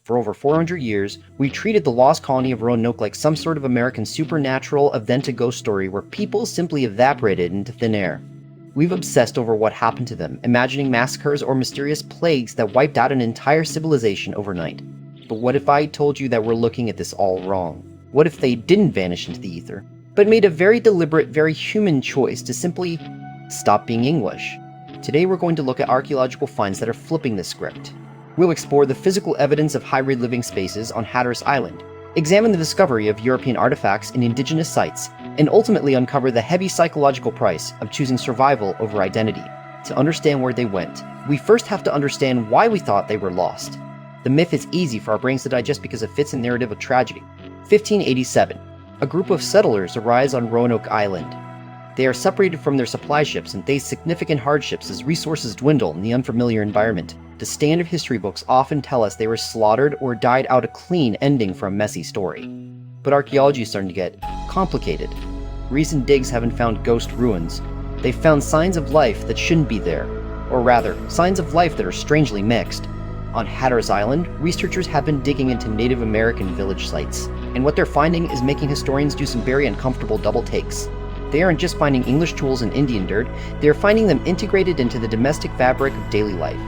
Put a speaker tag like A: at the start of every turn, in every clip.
A: For over 400 years, we treated the Lost Colony of Roanoke like some sort of American supernatural event-to-ghost story where people simply evaporated into thin air. We've obsessed over what happened to them, imagining massacres or mysterious plagues that wiped out an entire civilization overnight. But what if I told you that we're looking at this all wrong? What if they didn't vanish into the ether, but made a very deliberate, very human choice to simply stop being English? Today we're going to look at archaeological finds that are flipping this script. We'll explore the physical evidence of hybrid living spaces on Hatteras Island, examine the discovery of European artifacts in indigenous sites, and ultimately uncover the heavy psychological price of choosing survival over identity. To understand where they went, we first have to understand why we thought they were lost. The myth is easy for our brains to digest because it fits a narrative of tragedy. 1587. A group of settlers arrives on Roanoke Island. They are separated from their supply ships and face significant hardships as resources dwindle in the unfamiliar environment. The standard history books often tell us they were slaughtered or died out a clean ending for a messy story. But archaeology is starting to get complicated. Recent digs haven't found ghost ruins. They've found signs of life that shouldn't be there. Or rather, signs of life that are strangely mixed. On Hatteras Island, researchers have been digging into Native American village sites, and what they're finding is making historians do some very uncomfortable double takes. They aren't just finding English tools and Indian dirt, they are finding them integrated into the domestic fabric of daily life.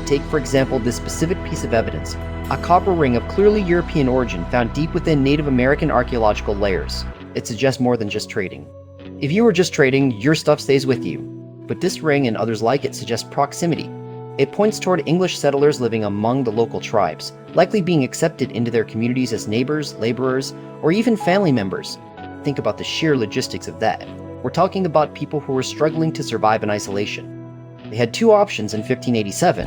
A: Take, for example, this specific piece of evidence, a copper ring of clearly European origin found deep within Native American archaeological layers. It suggests more than just trading. If you were just trading, your stuff stays with you. But this ring and others like it suggest proximity. It points toward English settlers living among the local tribes, likely being accepted into their communities as neighbors, laborers, or even family members. Think about the sheer logistics of that. We're talking about people who were struggling to survive in isolation. They had two options in 1587.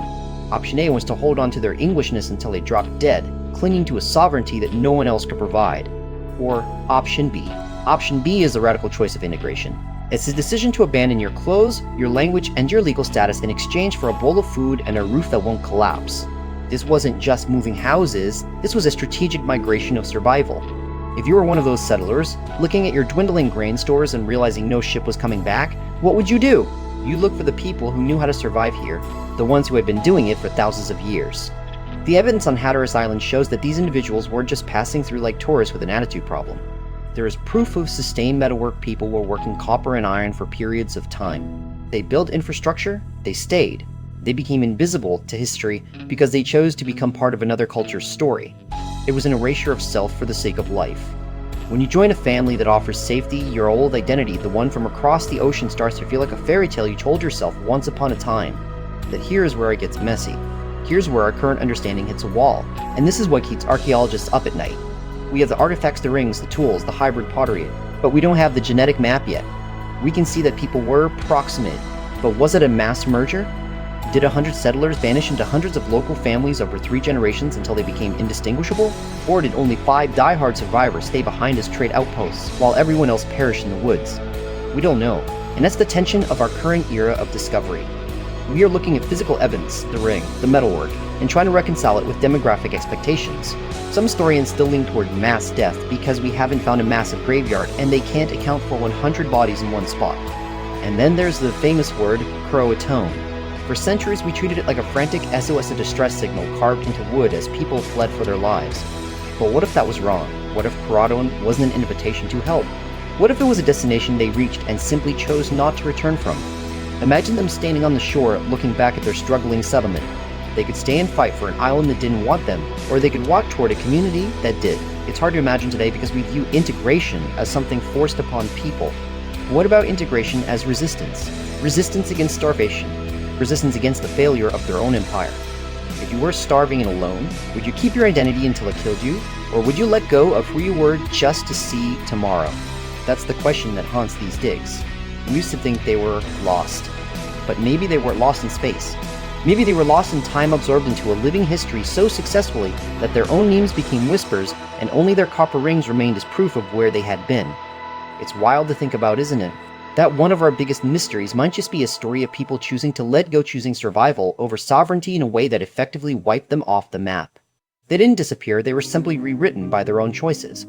A: Option A was to hold on to their Englishness until they dropped dead, clinging to a sovereignty that no one else could provide. Or Option B. Option B is the radical choice of integration. It's the decision to abandon your clothes, your language, and your legal status in exchange for a bowl of food and a roof that won't collapse. This wasn't just moving houses, this was a strategic migration of survival. If you were one of those settlers, looking at your dwindling grain stores and realizing no ship was coming back, what would you do? You'd look for the people who knew how to survive here, the ones who had been doing it for thousands of years. The evidence on Hatteras Island shows that these individuals weren't just passing through like tourists with an attitude problem. There is proof of sustained metalwork people were working copper and iron for periods of time. They built infrastructure, they stayed. They became invisible to history because they chose to become part of another culture's story. It was an erasure of self for the sake of life. When you join a family that offers safety, your old identity, the one from across the ocean, starts to feel like a fairy tale you told yourself once upon a time. But here's where it gets messy. Here's where our current understanding hits a wall, and this is what keeps archaeologists up at night. We have the artifacts, the rings, the tools, the hybrid pottery, but we don't have the genetic map yet. We can see that people were proximate, but was it a mass merger? Did 100 settlers vanish into hundreds of local families over 3 generations until they became indistinguishable? Or did only 5 die-hard survivors stay behind as trade outposts while everyone else perished in the woods? We don't know, and that's the tension of our current era of discovery. We are looking at physical evidence, the ring, the metalwork, and trying to reconcile it with demographic expectations. Some historians still lean toward mass death because we haven't found a massive graveyard and they can't account for 100 bodies in one spot. And then there's the famous word, Croatoan. For centuries we treated it like a frantic SOS distress signal carved into wood as people fled for their lives. But what if that was wrong? What if Croatoan wasn't an invitation to help? What if it was a destination they reached and simply chose not to return from? Imagine them standing on the shore looking back at their struggling settlement. They could stay and fight for an island that didn't want them, or they could walk toward a community that did. It's hard to imagine today because we view integration as something forced upon people. What about integration as resistance? Resistance against starvation. Resistance against the failure of their own empire. If you were starving and alone, would you keep your identity until it killed you? Or would you let go of who you were just to see tomorrow? That's the question that haunts these digs. We used to think they were lost. But maybe they weren't lost in space. Maybe they were lost in time, absorbed into a living history so successfully that their own names became whispers and only their copper rings remained as proof of where they had been. It's wild to think about, isn't it? That one of our biggest mysteries might just be a story of people choosing to let go, choosing survival over sovereignty in a way that effectively wiped them off the map. They didn't disappear, they were simply rewritten by their own choices.